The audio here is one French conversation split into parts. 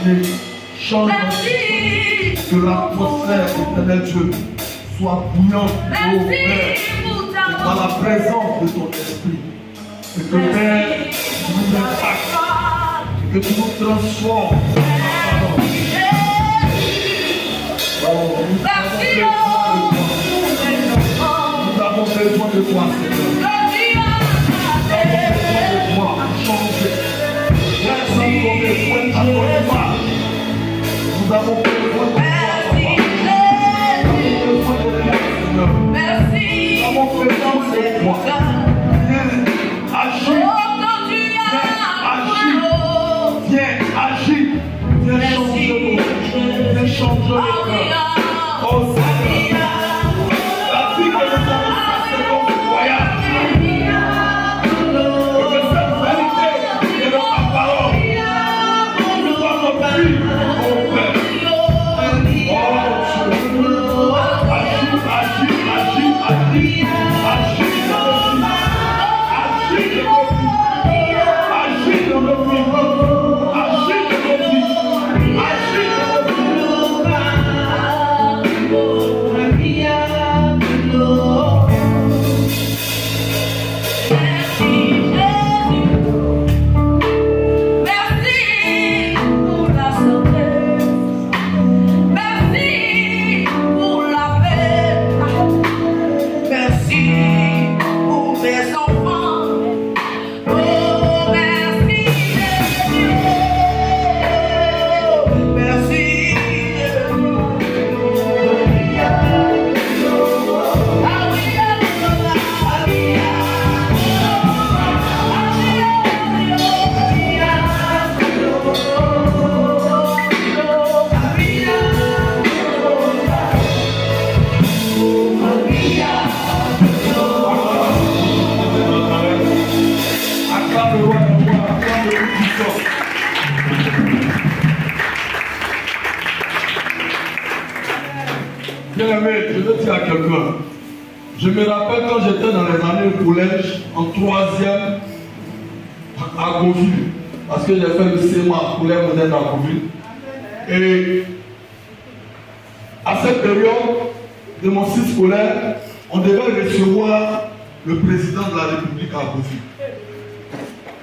imaginer. Change notre vie. Que l'atmosphère, éternel Dieu, soit bouillante, ô Père, par la présence de ton esprit. Et que Père, tu nous impactes, que tu nous transformes. Oh, nous avons besoin de toi, Seigneur. Nous avons besoin de toi. Merci. Nous avons besoin de toi. Agis. Viens, agis. Viens changer nos viens changer nos cœurs. Oh Seigneur. La vie que nous avons faite, c'est notre voyage. Que cette vérité est dans ta parole. Nous dans notre vie. Oh Père. Je veux dire à quelqu'un, je me rappelle quand j'étais dans les années au collège, en 3e à Gauville, parce que j'ai fait le CMA, collège moderne à Gauville. Et à cette période de mon cycle scolaire, on devait recevoir le président de la République à Gauville.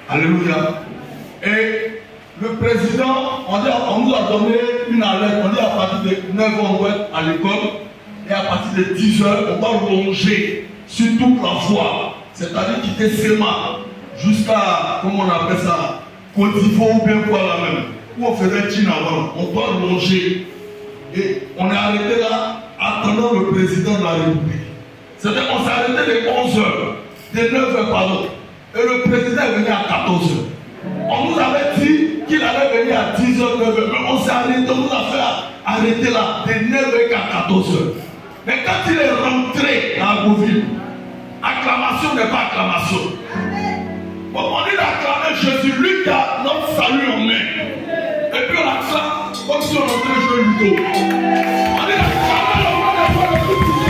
Alléluia. Et le président, on nous a donné une alerte, on dit à partir de 9h on doit être à l'école. Et à partir de 10h, on va longer sur toute la voie. C'est-à-dire quitter Sema jusqu'à, comment on appelle ça, Côte d'Ivoire ou bien quoi là même. Où on faisait Tine avant. On doit longer. Et on est arrêté là, attendant le président de la République. C'est-à-dire qu'on s'est arrêté de 11h, de 9h, pardon. Et le président est venu à 14h. On nous avait dit qu'il allait venir à 10h, 9h. Mais on s'est arrêté, on nous a fait arrêter là, de 9h à 14h. Mais quand il est rentré à Gauville, acclamation n'est pas acclamation. Bon, on dit d'acclamer Jésus, lui qui a notre salut en main. Et puis on acclame comme si on entrait jouer le ludo. On dit d'acclamer le roi des rois de tout le monde.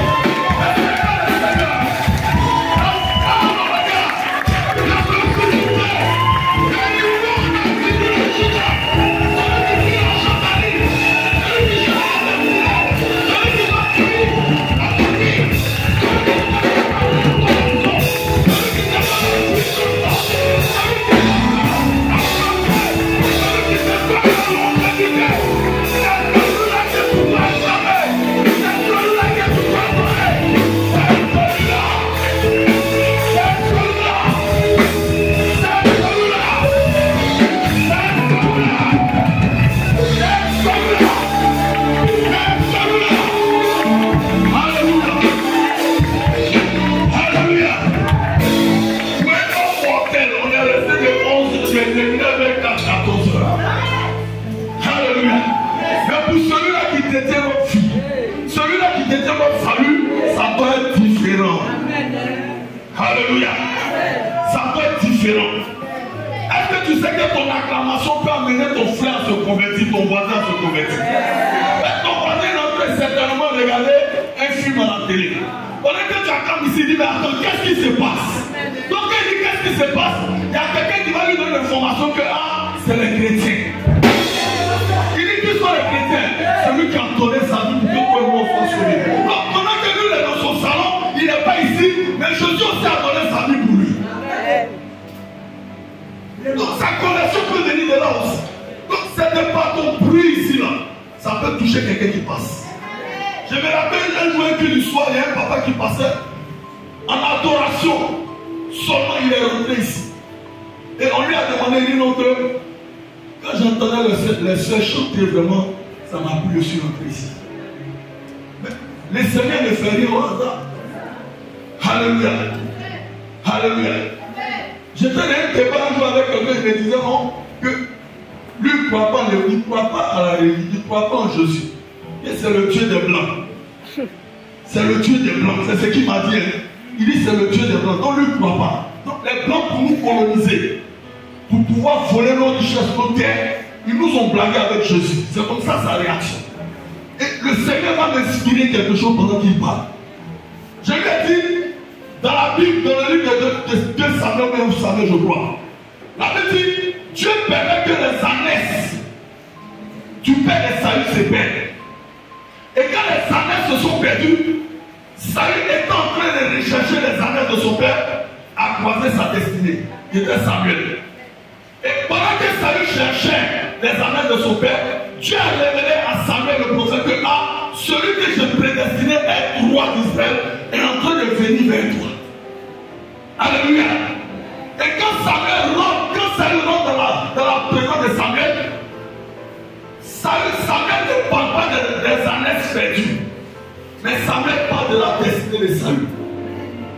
Alléluia. Ça peut être différent. Est-ce que tu sais que ton acclamation peut amener ton frère à se convertir, ton voisin à se convertir? Ton voisin est en train certainement de regarder un film à la télé. Pendant que tu acclames ici, il dit mais attends, qu'est-ce qui se passe? Donc il dit qu'est-ce qui se passe? Il y a quelqu'un qui va lui donner l'information que c'est les chrétiens. Donc sa conversion peut venir de là aussi. Donc c'est pas ton bruit ici là. Ça peut toucher quelqu'un qui passe. Je me rappelle un jour du soir, il y a un papa qui passait en adoration. Seulement il est rentré ici. Et on lui a demandé une autre. Quand j'entendais les soeurs chanter vraiment, ça m'a plu, je suis rentré ici. Mais le Seigneur ne fait rien au hasard. Alléluia. Alléluia. J'étais dans un débat un jour avec quelqu'un, je me disais non, que lui ne croit pas, il ne croit pas à la religion, il ne croit pas en Jésus. Et c'est le Dieu des Blancs. C'est le Dieu des Blancs, c'est ce qu'il m'a dit. Il dit c'est le Dieu des Blancs, donc lui ne croit pas. Donc les Blancs pour nous coloniser, pour pouvoir voler nos richesses, nos terres, ils nous ont blagué avec Jésus. C'est comme ça sa réaction. Et le Seigneur va m'inspirer quelque chose pendant qu'il parle. Je lui ai dit, dans la Bible, dans le livre de 2 Samuel, mais vous savez, je crois. La Bible dit, Dieu permet que les ânesses du père de Saül se perdent. Et quand les ânesses se sont perdues, Saül est en train de rechercher les ânesses de son père à croiser sa destinée. Il était Samuel. Et pendant que Saül cherchait les ânesses de son père, Dieu a révélé à Samuel le prophète que celui que je prédestinais à être roi d'Israël est en train de venir vers toi. Alléluia. Et quand Saül rentre dans la présence de Samuel, Samuel ne parle pas des ânesses perdues, mais Samuel parle de la destinée de Saül.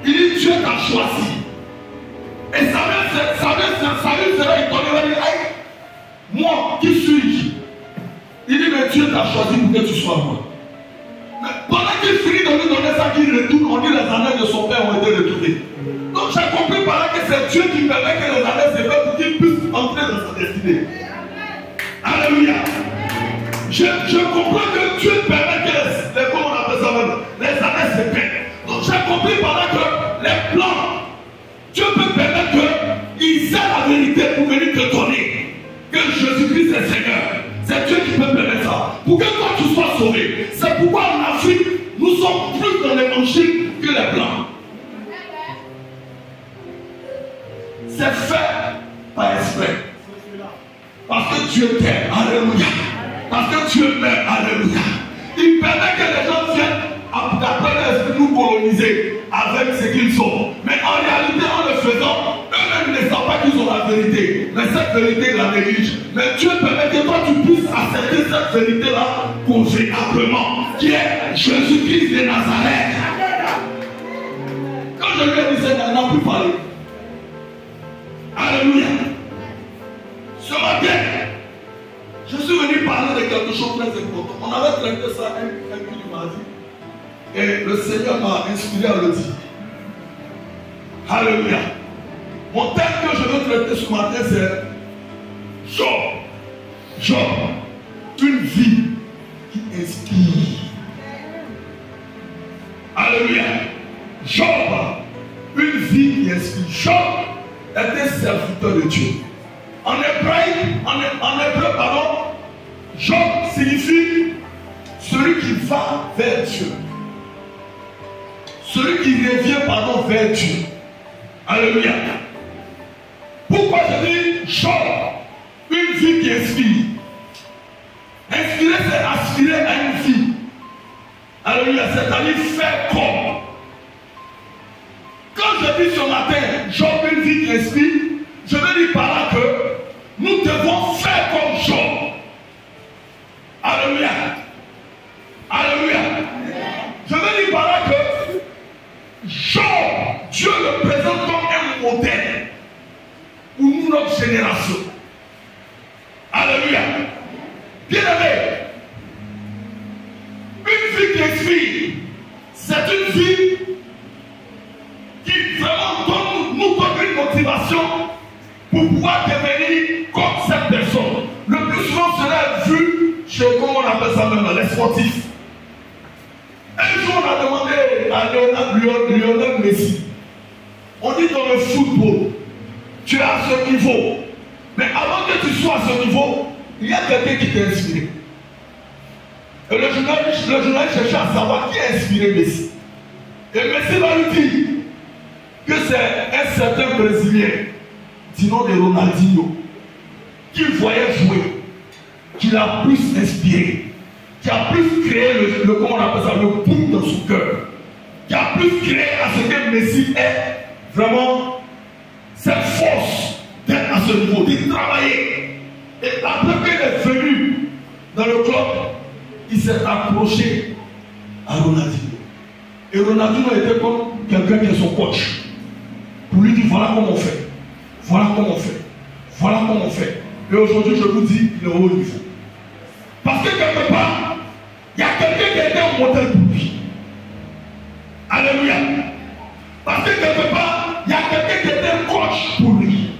Il dit Dieu t'a choisi. Et Samuel sera étonné, il va dire moi qui suis. Il dit mais Dieu t'a choisi pour que tu sois moi. Mais pendant qu'il finit de lui donner ça, qu'il retourne, on dit les ânesses de son père ont été retrouvées. Donc j'ai compris par là que c'est Dieu qui permet que les ânesses se fassent pour qu'il puisse entrer dans sa destinée. Alléluia. Je comprends que Dieu permet que comment on appelle ça même, les ânesses se perdent. Donc j'ai compris par là que les plans, Dieu peut permettre qu'ils aient la vérité pour venir te donner. Que Jésus-Christ est Seigneur. C'est Dieu qui peut permettre ça. Pour que toi tu sois sauvé. C'est pourquoi en Afrique, nous sommes plus dans l'évangile que les blancs. C'est fait par esprit. Parce que Dieu t'aime. Alléluia. Parce que Dieu m'aime. Alléluia. Il permet que les gens viennent d'après l'esprit nous coloniser avec ce qu'ils sont. Mais en réalité, en le faisant, eux-mêmes ne savent pas qu'ils ont la vérité. Mais cette vérité, ils la négligent. Mais Dieu permet que toi, tu puisses accepter cette vérité-là conséquemment, qui est Jésus-Christ de Nazareth. Quand je lui ai dit ça, il n'a plus parlé. Alléluia. Ce matin, je suis venu parler de quelque chose de très important. On avait traité ça un coup du mardi. Et le Seigneur m'a inspiré à le dire. Alléluia. Mon thème que je veux traiter ce matin, c'est Job. Une vie qui inspire. Alléluia. Job, une vie qui inspire. Job était serviteur de Dieu. En hébreu, Job signifie celui qui va vers Dieu. Celui qui revient, vers Dieu. Alléluia. Pourquoi je dis Job, une vie qui inspire? Inspirer, c'est aspirer à une vie. Alléluia, c'est-à-dire faire comme. Quand je dis ce matin, Job, une vie qui inspire, je veux dire par là que nous devons faire comme Job. Alléluia. Alléluia. Je veux dire par là que Job, Dieu le présente comme un modèle pour nous, notre génération. Alléluia. Bien-aimé, une vie qui inspire, c'est une vie qui vraiment nous donne une motivation pour pouvoir devenir comme cette personne. Le plus souvent, cela est vu chez, comment on appelle ça même, les sportifs. Un jour, on a demandé à Lionel Messi, on dit dans le football, tu es à ce niveau. Mais avant que tu sois à ce niveau, il y a quelqu'un qui t'a inspiré. Et le journaliste cherchait à savoir qui a inspiré Messi. Et Messi va lui dire que c'est un certain Brésilien du nom de Ronaldinho, qu'il voyait jouer, qu'il a plus inspiré, qui a plus créé comment on appelle ça, le boom dans son cœur, qui a plus créé à ce que Messi ait vraiment cette force d'être à ce niveau, de travailler. Et après qu'il est venu dans le club, il s'est approché à Ronaldinho. Et Ronaldinho était comme quelqu'un qui est son coach. Pour lui dire, voilà comment on fait. Voilà comment on fait. Voilà comment on fait. Et aujourd'hui, je vous dis, il est au haut niveau. Parce que quelque part, il y a quelqu'un qui a été un modèle pour lui. Alléluia. Parce que quelque part, il y a quelqu'un qui était un coach pour lui.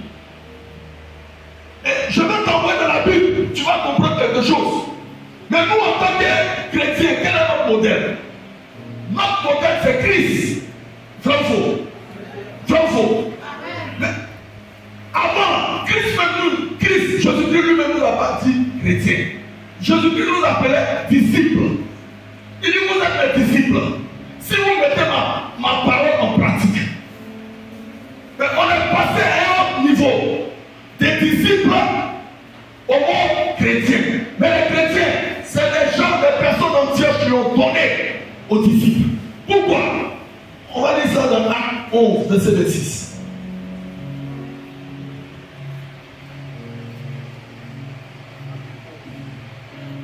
Et je vais t'envoyer dans la Bible, tu vas comprendre quelque chose. Mais nous, en tant que chrétiens, quel est notre modèle? Notre modèle, c'est Christ. Vrai ou faux? Vrai ou faux? Mais avant, Jésus-Christ lui-même nous a pas dit chrétien. Jésus-Christ nous appelait disciples. Il dit, vous êtes mes disciples. Si vous mettez ma parole en pratique. Mais on est passé à un autre niveau. Des disciples au monde chrétien. Mais les chrétiens, c'est les gens, les personnes entières qui ont donné aux disciples. Pourquoi? On va lire ça dans Acte 11, verset 26.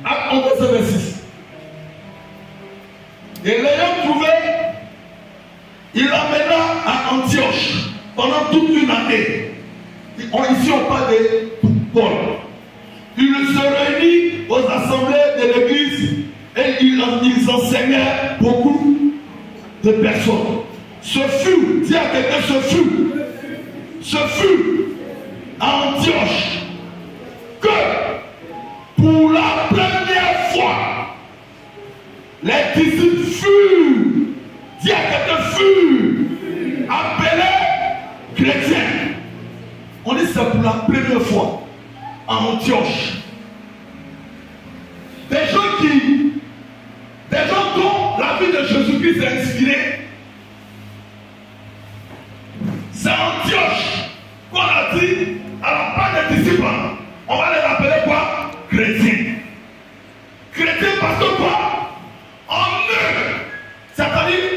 Acte 11, verset 26. Et l'ayant trouvé, il l'amena à Antioche pendant toute une année. Ici, on parle de Paul. Il se réunit aux assemblées de l'église et ils enseignaient beaucoup de personnes. Ce fut, dis à quelqu'un, ce fut à Antioche que pour la première fois, les disciples furent, dis à quelqu'un, furent appelés chrétiens. On dit ça pour la première fois à Antioche. Des gens dont la vie de Jésus-Christ est inspirée. C'est Antioche qu'on a dit à la part des disciples. On va les appeler quoi? Chrétiens. Chrétiens parce que quoi? En eux, c'est-à-dire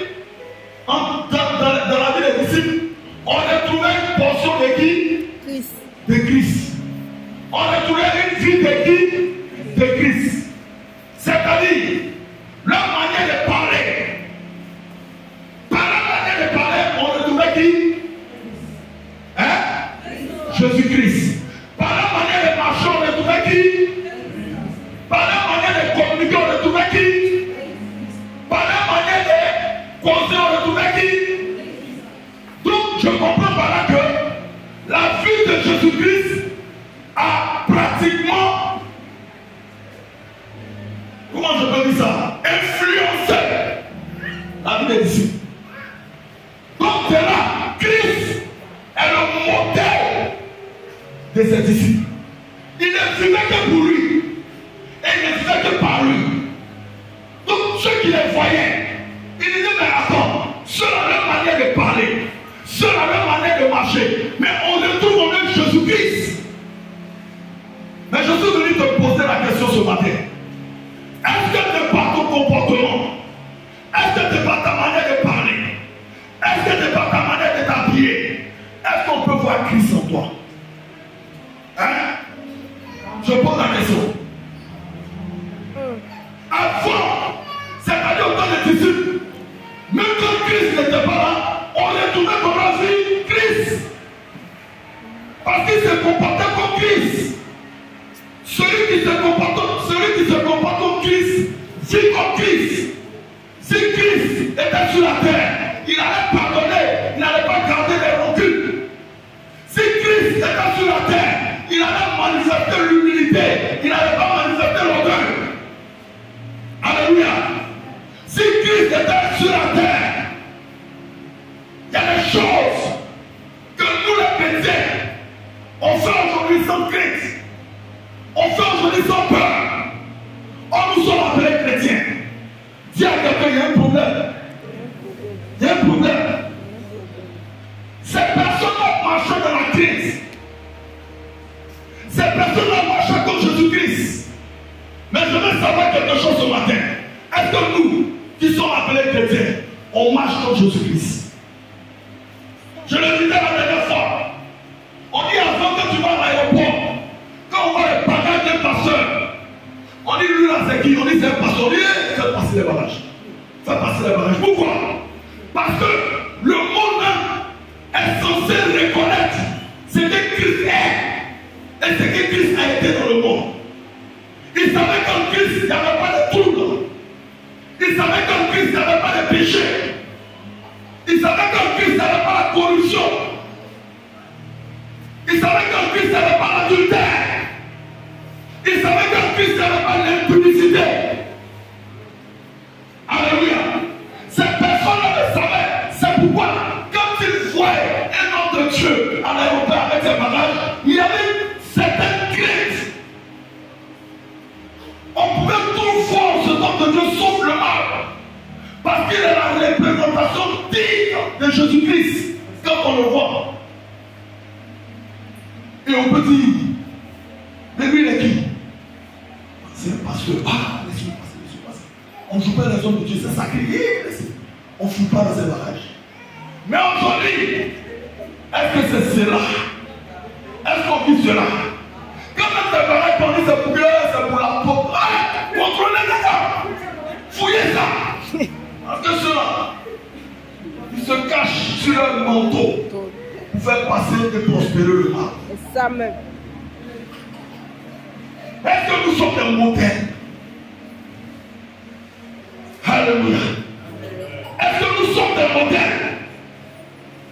dans la vie des disciples, on a trouvé une portion de qui? De Christ. On a trouvé une vie de qui? De Christ. C'est-à-dire, leur manière de parler. Par la manière de parler, on a trouvé qui? Hein? Jésus-Christ. Par la manière de marcher, on a trouvé qui? Par la manière de communiquer, on a trouvé qui? Par la manière de causer, on a trouvé qui? Donc, je comprends par là que la vie de Jésus-Christ a pratiquement, comment je peux dire ça, influencé la vie des disciples. Donc de là, Christ est le modèle de ses disciples. Il ne vivait que pour lui et il ne vivait que par lui. Donc ceux qui les voyaient, ils disaient, mais attends, ceux ont leur manière de parler, ceux ont leur manière de marcher, mais on retrouve au même Jésus-Christ. Mais je suis venu te poser la question ce matin. Est-ce que c'est pas ton comportement? Est-ce que c'est pas ta manière de parler? Est-ce que c'est pas ta manière de t'habiller? Est-ce qu'on peut voir Christ en toi? Hein? Je pose la question. Avant, c'est-à-dire au temps des disciples, même quand Christ n'était pas là, on retournait dans la vie Christ. Parce qu'il se comportait comme Christ. Celui qui se comporte comme Christ, vit comme Christ. Si Christ était sur la terre, il allait pardonner, il n'allait pas garder les rancunes. Si Christ était sur la terre, il allait manifester l'humilité, il n'allait pas manifester l'orgueil. Alléluia. Si Christ était sur la terre, il y a des choses que nous les chrétiens, on fait aujourd'hui sans Christ. On fait aujourd'hui sans peur. On nous sommes appelés chrétiens. Dis à quelqu'un, il y a un problème. Il y a un problème. Ces personnes ont marché dans la crise. Ces personnes-là marchent comme Jésus-Christ. Mais je veux savoir quelque chose ce matin. Est-ce que nous, qui sommes appelés chrétiens, on marche comme Jésus-Christ? Je le disais la dernière fois. On dit avant que tu vas à l'aéroport, quand on voit les bagages d'un pasteur, on dit lui là c'est qui? On dit c'est un pasteur. On dit fais passer les bagages. Fais passer les bagages. Pourquoi? Parce que le monde est censé reconnaître ce que Christ est et ce que Christ a été dans le monde. Il savait qu'en Christ il n'y avait pas de trouble. Il savait qu'en Christ il n'y avait pas de péché. Il savait qu'en Christ il n'y avait pas la corruption. Il savait qu'en Christ il n'y avait pas l'adultère. Il savait qu'en Christ il n'y avait pas l'impudicité. Alléluia. Ces personnes-là le savaient. C'est pourquoi, quand ils voyaient un homme de Dieu à l'aéroport avec ses bagages, il y avait certaines craintes. On pouvait tout voir ce homme de Dieu sauf le mal. Parce qu'il est la représentation digne de Jésus-Christ quand on le voit. Et on peut dire, mais lui il est qui? C'est un pasteur. Ah, laissez-moi passer, laissez-moi passer. On ne joue pas les hommes de Dieu, c'est sacré. On ne fout pas dans ses bagages. Mais aujourd'hui, est-ce que c'est cela? Est-ce qu'on dit cela? Quand même ces bagages, on dit c'est pour Dieu, c'est pour la pauvre. Contrôlez les gars. Fouillez ça. Parce que ceux-là, ils se cachent sur leur manteau pour faire passer et prospérer le mal. C'est ça même. Est-ce que nous sommes des modèles? Alléluia. Est-ce que nous sommes des modèles?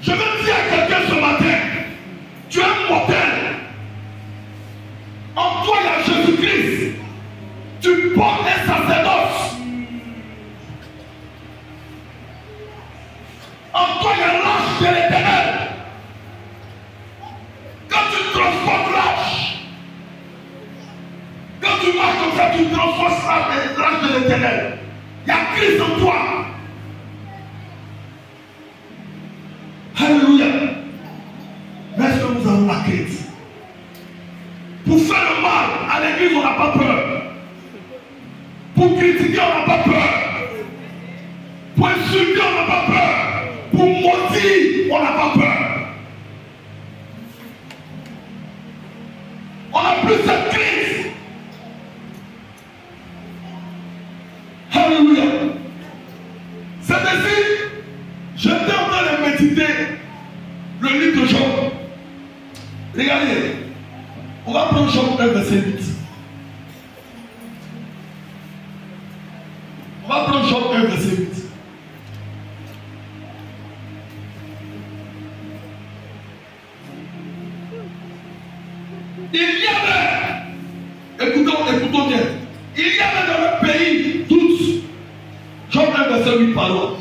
Je veux dire à quelqu'un ce matin, tu es un modèle. En toi, il y a Jésus-Christ. Tu portes un sacerdoce. En toi, il y a l'âge de l'Éternel. Quand tu transportes l'âge, quand tu marches comme ça, tu transportes l'âge de l'Éternel. Il y a Christ en toi. Alléluia. Mais est-ce que nous avons la crainte? Pour faire le mal à l'église, on n'a pas peur. Pour critiquer, on n'a pas peur. Pour insulter, on n'a pas peur. Pour maudire, on n'a pas peur. On n'a plus cette crise. Alléluia. C'est-à-dire, j'étais en train de méditer le livre de Job. Regardez, on va prendre Job 1, verset 8. On va prendre Job 1, verset 8. Il y avait, écoutons bien, il y avait dans le pays tous, Job 1, verset 8, pardon.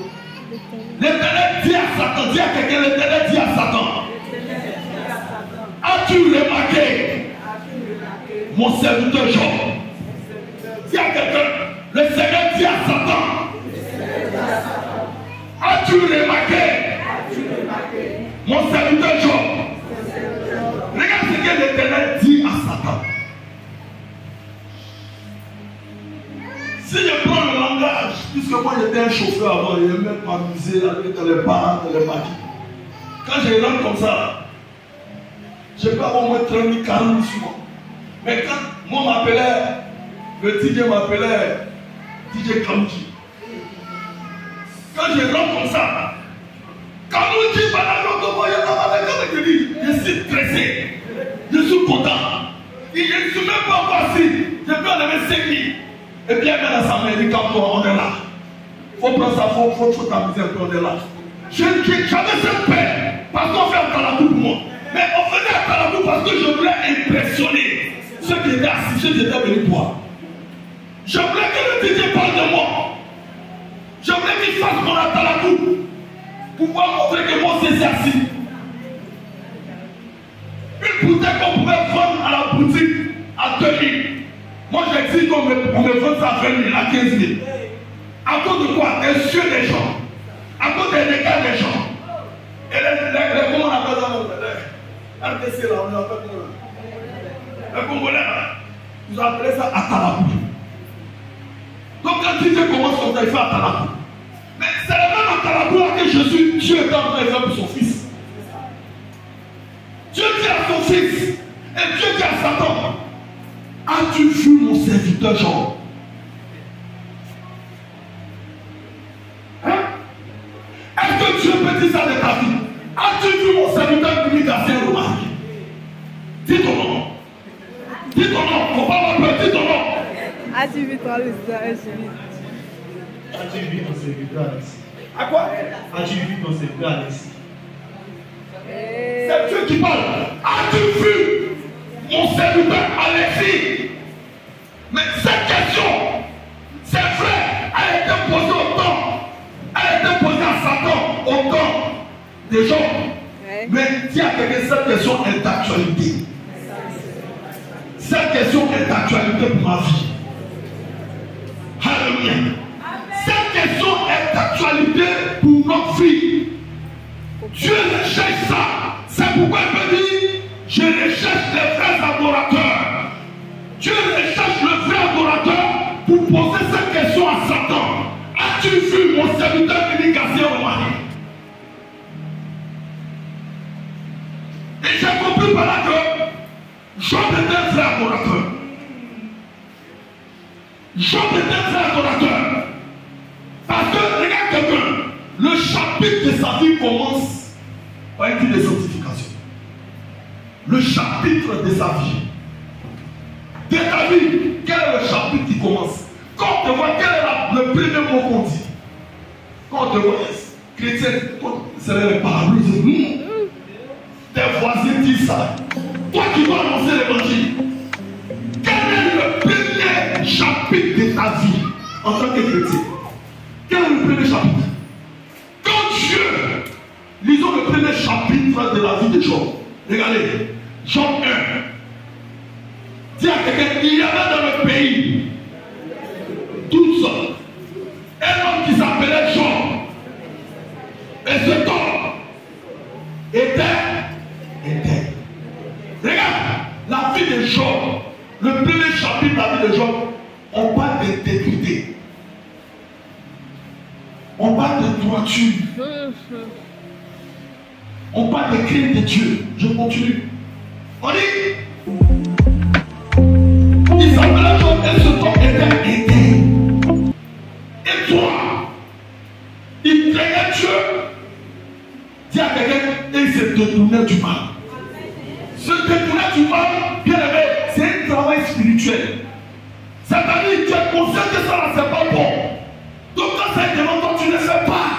L'Éternel dit à Satan, dis à quelqu'un, l'Éternel dit à Satan, as-tu remarqué mon serviteur Job? Dis à quelqu'un, le Seigneur dit à Satan, as-tu remarqué mon serviteur Job? Regarde ce que l'Éternel dit à Satan. Si je prends le langage, puisque moi j'étais un chauffeur avant, j'aimais m'amuser avec les parents, les maquis. Quand je rentre comme ça, je peux avoir au moins 30 000, 40 000 sur moi. Mais quand moi m'appelait, le DJ m'appelait DJ Kamji. Quand je rentre comme ça, Kamji, je suis stressé, je suis content. Je ne suis même pas encore assis, je peux enlever 5 000. Et puis elle met dans sa main, il dit on est là. Il faut prendre ça, il faut t'amuser un peu, on est là. J'avais cette paix, parce qu'on fait un talabou pour moi. Mais on faisait un talabou parce que je voulais impressionner ceux qui étaient assis, ceux qui étaient venus voir. Je voulais que le DJ parle de moi. Je voulais qu'il fasse mon talabou pour pouvoir montrer que moi c'est assis. Une bouteille qu'on pouvait vendre à la boutique à 2 000. Moi j'ai dit qu'on me vend ça à 20 000, à 15 000. À cause de quoi? Des cieux des gens. À cause des dégâts des gens. Et les comment on appelle ça? RTC là, on appelle comment? Les Congolais, vous appelez ça Atalapou. Donc quand Dieu commence comme ça, il fait Atalapou. Mais c'est le même Atalapou que Jésus, Dieu est en train de faire pour son fils. Dieu dit à son fils, et Dieu dit à Satan, as-tu vu mon serviteur Jean? Hein? Est-ce que Dieu peut dire ça de ta vie? As-tu vu mon serviteur unique à Saint-Romain? Dis ton nom. Dis ton nom. Faut pas m'appeler, dis ton nom. As-tu vu ton serviteur? As-tu vu ton serviteur Alexis? À quoi? As-tu vu ton serviteur Alexis? C'est Dieu qui parle. As-tu vu mon serviteur Alexis? Mais cette question, c'est vrai, elle a été posée au temps. Elle a été posée à Satan au temps des gens. Ouais. Mais dis à quelqu'un, cette question est d'actualité. Cette question est d'actualité pour ma vie. Alléluia. Cette question est d'actualité pour notre vie. Dieu recherche ça. C'est pourquoi il me dit, je recherche les vrais adorateurs. Dieu recherche le vrai adorateur pour poser cette question à Satan. As-tu vu mon serviteur unique à Saint-Romain? Et j'ai compris par là que Job était un vrai adorateur. Job était un vrai adorateur. Parce que, regarde quelqu'un, le chapitre de sa vie commence par une vie de sanctification. Le chapitre de sa vie. De ta vie, quel est le chapitre qui commence? Quand on te voit, quel est le premier mot qu'on dit? Quand on te voit, chrétien, c'est les paroles. Tes voisins disent ça. Toi qui dois annoncer l'évangile. Quel est le premier chapitre de ta vie en tant que chrétien? Quel est le premier chapitre? Quand Dieu, lisons le premier chapitre de la vie de Job. Regardez, Job 1. Dis à quelqu'un, il y avait dans le pays 12 hommes. Un homme qui s'appelait Job. Et cet homme était. Regarde, la vie de Job, le premier chapitre de la vie de Job, on parle d'intégrité. On parle de droiture. On parle de crainte de Dieu. Je continue. On dit, il s'appelait Job et ce homme était aidé. Et toi, il craignait Dieu. Dis à quelqu'un, et il se détournait du mal. Se détourner du mal, bien aimé, c'est un travail spirituel. C'est-à-dire que tu es conscient que ça là, c'est pas bon. Donc quand ça est devant toi, tu ne fais pas.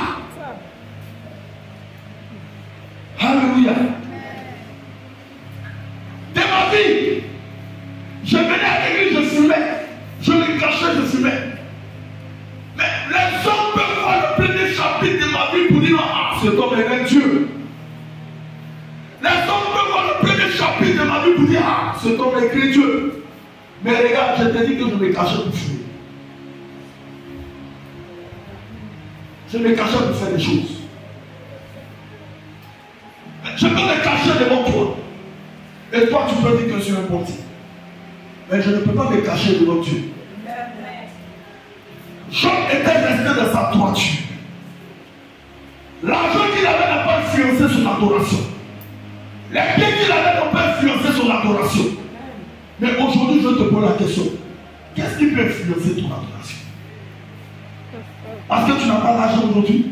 Alléluia. De ma vie, je venais à l'église, je fumais. Je les cachais, je fumais. Mais les hommes peuvent voir le premier chapitre de ma vie pour dire, ah, cet homme est un Dieu. Les hommes peuvent voir le premier chapitre de ma vie pour dire, ah, cet homme est chrétien. Mais regarde, je te dis que je me cachais pour fumer. Je me cachais pour faire des choses. Je peux me cacher devant toi. Et toi, tu peux dire que je suis un bon Dieu. Mais je ne peux pas me cacher devant Dieu. Job était resté dans sa droiture. L'argent qu'il avait n'a pas influencé son adoration. Les biens qu'il avait n'ont pas influencé son adoration. Mais aujourd'hui, je te pose la question. Qu'est-ce qui peut influencer ton adoration? Parce que tu n'as pas d'argent aujourd'hui?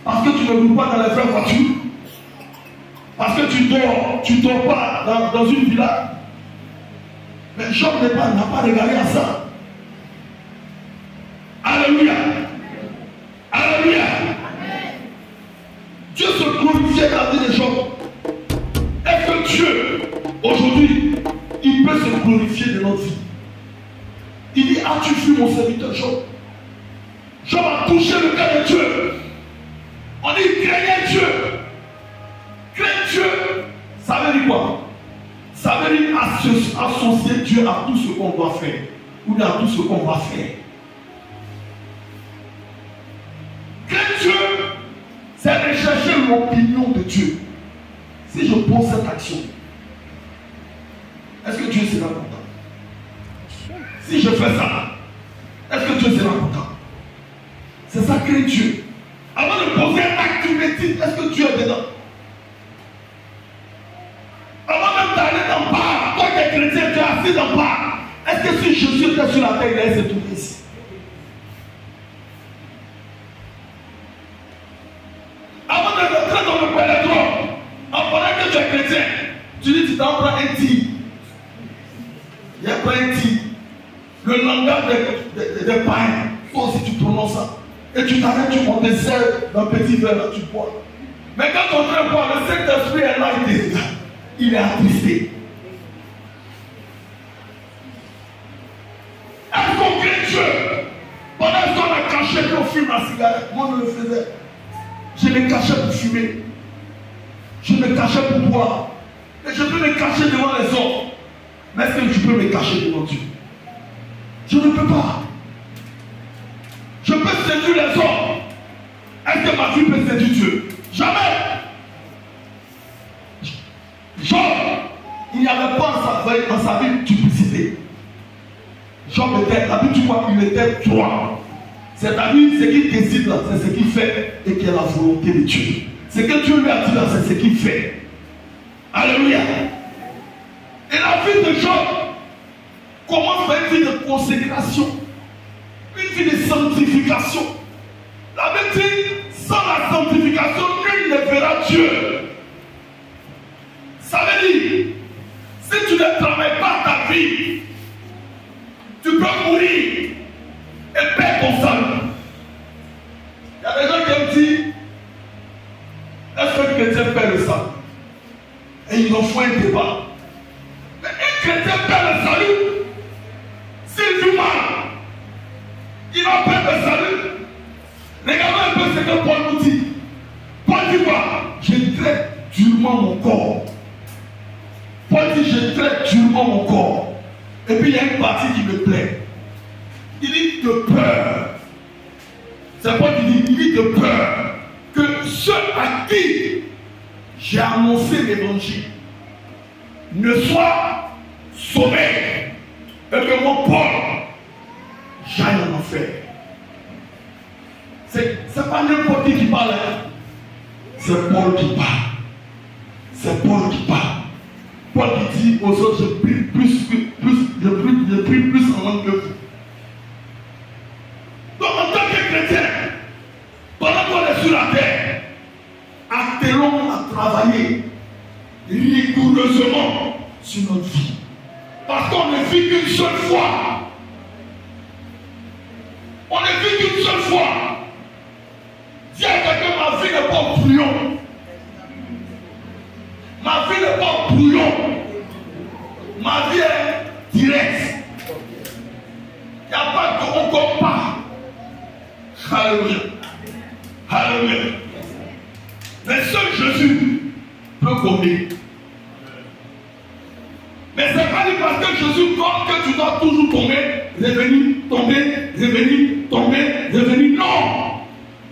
Parce que tu ne roules pas dans les vraies voitures? Parce que tu dors pas dans une villa? Mais Job n'a pas regardé à ça. Alléluia. Alléluia. Dieu se glorifiait dans la vie de Job. Est-ce que Dieu, aujourd'hui, il peut se glorifier de notre vie? Il dit, as-tu vu mon serviteur Job? Job a touché le cœur de Dieu. On dit, craignez Dieu. Craindre Dieu, ça veut dire quoi? Ça veut dire associer Dieu à tout ce qu'on doit faire. Ou à tout ce qu'on va faire. Craindre Dieu, c'est rechercher l'opinion de Dieu. Si je pose cette action, est-ce que Dieu sera content? Si je fais ça, est-ce que Dieu sera content? C'est ça que Dieu. Avant de poser un acte, tu me dis, est-ce que Dieu est dedans? Avant même d'aller dans le bar, toi qui es chrétien, tu es assis dans le bar. Est-ce que si Jésus était sur la terre, il allait se trouver ici? Avant de rentrer dans le pénétron, en pendant que tu es chrétien, tu dis, tu t'en prends un tir. Il y a pas un tir. Le langage des païens, toi aussi tu prononces ça. Et tu t'arrêtes, tu montes des ailes dans un petit verre, là, tu bois. Mais quand on vient boire, le Saint-Esprit est là, il est attristé. Est-ce qu'on crée Dieu? Pendant qu'on a caché qu'on fume la cigarette, moi je le faisais. Je me cachais pour fumer. Je me cachais pour boire. Et je peux me cacher devant les autres. Mais est-ce que je peux me cacher devant Dieu? Je ne peux pas. Je peux séduire les hommes. Est-ce que ma vie peut séduire Dieu? Jamais. Job, il n'y avait pas dans sa vie duplicité. Job était, la Bible, tu vois, il était droit. C'est-à-dire, ce qu'il décide là, c'est ce qu'il fait et qui est la volonté de Dieu. Ce que Dieu lui a dit là, c'est ce qu'il fait. Alléluia. Et la vie de Job commence par une vie de consécration, une vie de sanctification. La Bible dit, sans la sanctification, nul ne verra Dieu. Ça veut dire, si tu ne travailles pas ta vie, tu peux mourir et perdre ton salut. Il y a des gens qui me disent, est-ce qu'un chrétien perd le salut? Et ils en font un débat. Mais un chrétien perd le salut. S'il vit mal, il va perdre le salut. Regardez un peu ce que Paul nous dit. Paul dit quoi? Je traite durement mon corps. Paul dit je traite durement mon corps. Et puis il y a une partie qui me plaît. Il dit de peur. C'est Paul qui dit, il dit de peur que ceux à qui j'ai annoncé l'évangile ne soient sauvés. Et que mon Paul, j'aille en enfer. C'est pas n'importe qui parle. C'est Paul qui parle. C'est Paul qui parle. Paul qui dit aux autres, je prie plus en langue que vous. Donc en tant que chrétien, pendant qu'on est sur la terre, attelons à travailler rigoureusement sur notre vie. Parce qu'on ne vit qu'une seule fois. On ne vit qu'une seule fois. Dis à quelqu'un, ma vie n'est pas au brouillon. Ma vie n'est pas au brouillon. Ma vie est directe. Il n'y a pas de encore pas. Alléluia. Alléluia. Mais seul Jésus peut combler. Mais c'est pas parce que Jésus compte que tu dois toujours tomber, revenir, tomber, revenir, tomber, revenir. Non!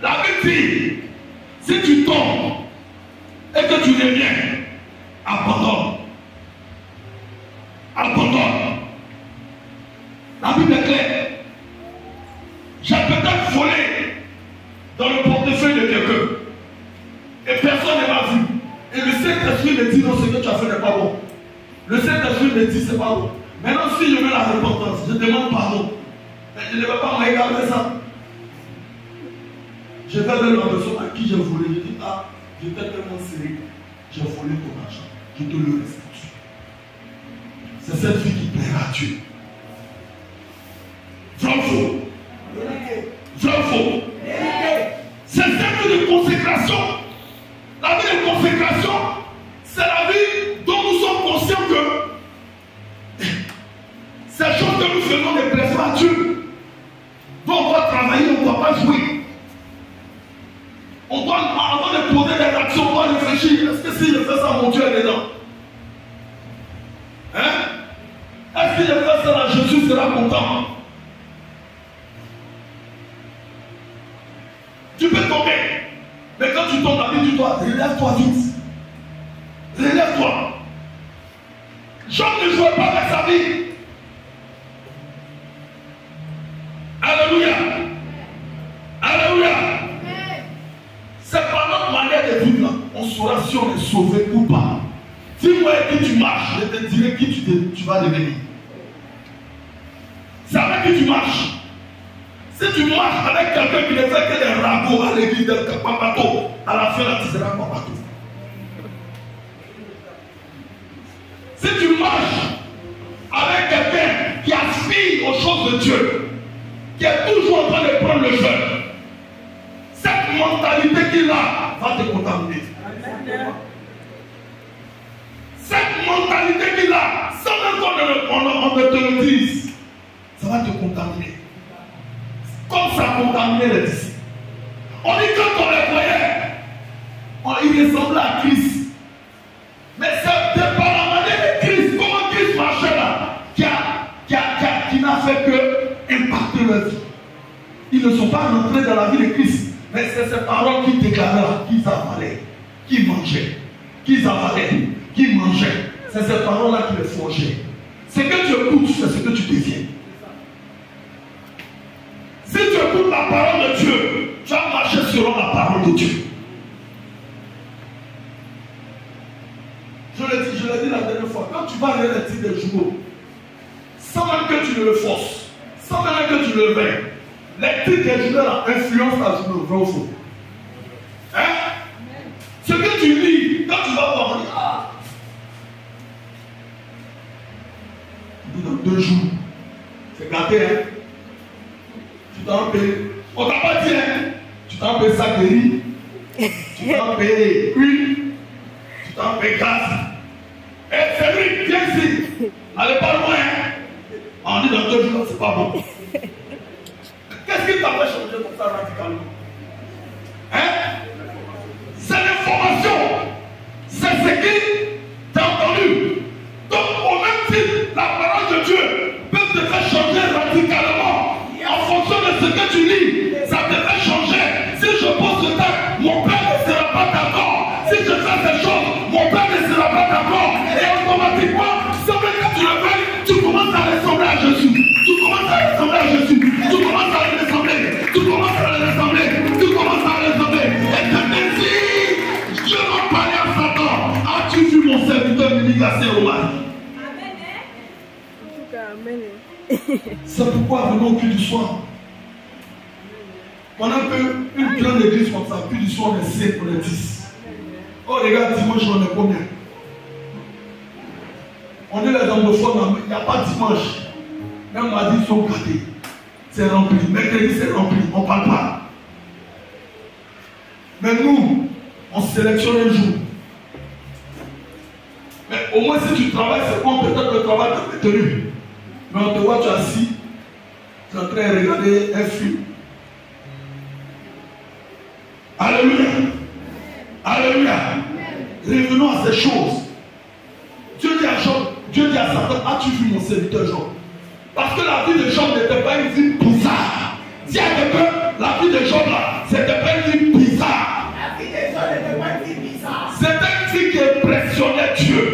La Bible dit, si tu tombes et que tu reviens, abandonne. Abandonne. La Bible est claire. J'ai peut-être volé dans le portefeuille de quelqu'un et personne ne m'a vu. Et le Saint-Esprit me dit, non, ce que tu as fait n'est pas bon. Le Saint-Esprit me dit, c'est pas bon. Maintenant, si je veux la repentance, je demande pardon. Mais je ne vais pas me regarder ça. Je vais vers la personne à qui j'ai volé. Je dis, ah, j'étais tellement sérieux. J'ai volé ton argent. Je te le restitue. C'est cette vie qui plaira à Dieu. Vrai ou faux? Vrai ou faux? C'est cette vie de consécration. La vie de consécration, c'est la vie dont nous sommes conscients que ces choses que nous faisons ne plaisent pas à Dieu. Donc on doit travailler, on ne doit pas jouer. On doit, avant de poser des actions, on doit réfléchir. Est-ce que si je fais ça, mon Dieu est dedans? Hein? Est-ce que je fais ça là, Jésus sera content? Tu peux tomber. Mais quand tu tombes, la vie, tu dois, relève-toi vite. Relève-toi. Job ne jouait pas avec sa vie. Alléluia. Alléluia. C'est par notre manière de vivre, on saura si on est sauvé ou pas. Dis-moi qui tu marches, je te dirai qui tu vas devenir. C'est avec qui tu marches. Si tu marches avec quelqu'un qui ne fait que des ragots à l'église de Papato, à la fin là tu seras Papato. Si tu marches avec quelqu'un qui aspire aux choses de Dieu, qui est toujours en train de prendre le jeûne, cette mentalité qu'il a va te contaminer. Cette mentalité qu'il a, sans même qu'on ne te le dise, ça va te contaminer. Comme ça a contaminé les disciples. On dit quand on les voyait, ils ressemblaient à Christ. Mais c'est par la manière de Christ, comment Christ marchait là, qui n'a fait que impacter leur vie. Ils ne sont pas rentrés dans la vie de Christ. Mais c'est ces paroles qui déclaraient là, qu'ils avalaient, qui mangeaient, qu'ils avalaient, qui mangeaient. C'est ces paroles-là qui les forgeaient. Ce que tu écoutes, c'est ce que tu deviens. Si tu écoutes la parole de Dieu, tu vas marcher selon la parole de Dieu. Je l'ai dit la dernière fois, quand tu vas aller les tirs des jumeaux, sans même que tu ne le forces, sans même que tu le veuilles, les tirs des jumeaux influencent la jumeau, vrai ou faux? Hein? Ce que tu lis, quand tu vas voir, dans 2 jours, c'est gâté, hein? Tu t'en payes. On t'a pas dit, hein? Tu t'en payes sac de riz, tu t'en payes huile, tu t'en payes gaz. Et c'est lui, viens ici. Allez pas loin, hein? On dit dans 2 jours, c'est pas bon. Qu'est-ce qui t'a fait changer comme ça radicalement? Hein? C'est l'information. C'est ce qui t'a entendu. Donc, au même titre, la parole de Dieu peut te faire changer radicalement. En fonction de ce que tu lis, ça te fait changer. Si je pose ce texte, mon père ne sera pas d'accord. Si je fais ces choses, mon père ne sera pas d'accord. Et automatiquement, sans même que tu le veuilles, tu commences à ressembler à Jésus. Tu commences à ressembler à Jésus. Tu commences à le ressembler. Tu commences à le ressembler. Tu commences à le ressembler. Et te dis, Dieu va parler à Satan. As-tu vu mon serviteur Mimi Gassé au mari? Amen. C'est pourquoi venons au culte du soir. Pendant qu'une grande église comme ça, culte du soir, on est 7, on est 10. Oh les gars, dimanche, on est combien? On est les anglophones, il n'y a pas dimanche. Même mardi, ils sont gâtés. C'est rempli. Mercredi, c'est rempli. On ne parle pas. Mais nous, on sélectionne un jour. Mais au moins, si tu travailles, c'est bon, peut-être le travail t'a tenu. Mais on te voit, tu es assis, tu es en train de regarder un film. Alléluia. Alléluia. Revenons à ces choses. Dieu dit à Job, Dieu dit à Satan, as-tu vu mon serviteur Job? Parce que la vie de Job n'était pas une vie bizarre. Dis à quelqu'un, la vie de Job là, c'était pas une vie bizarre. La vie de Job n'était pas une vie bizarre. C'était une vie qui impressionnait Dieu.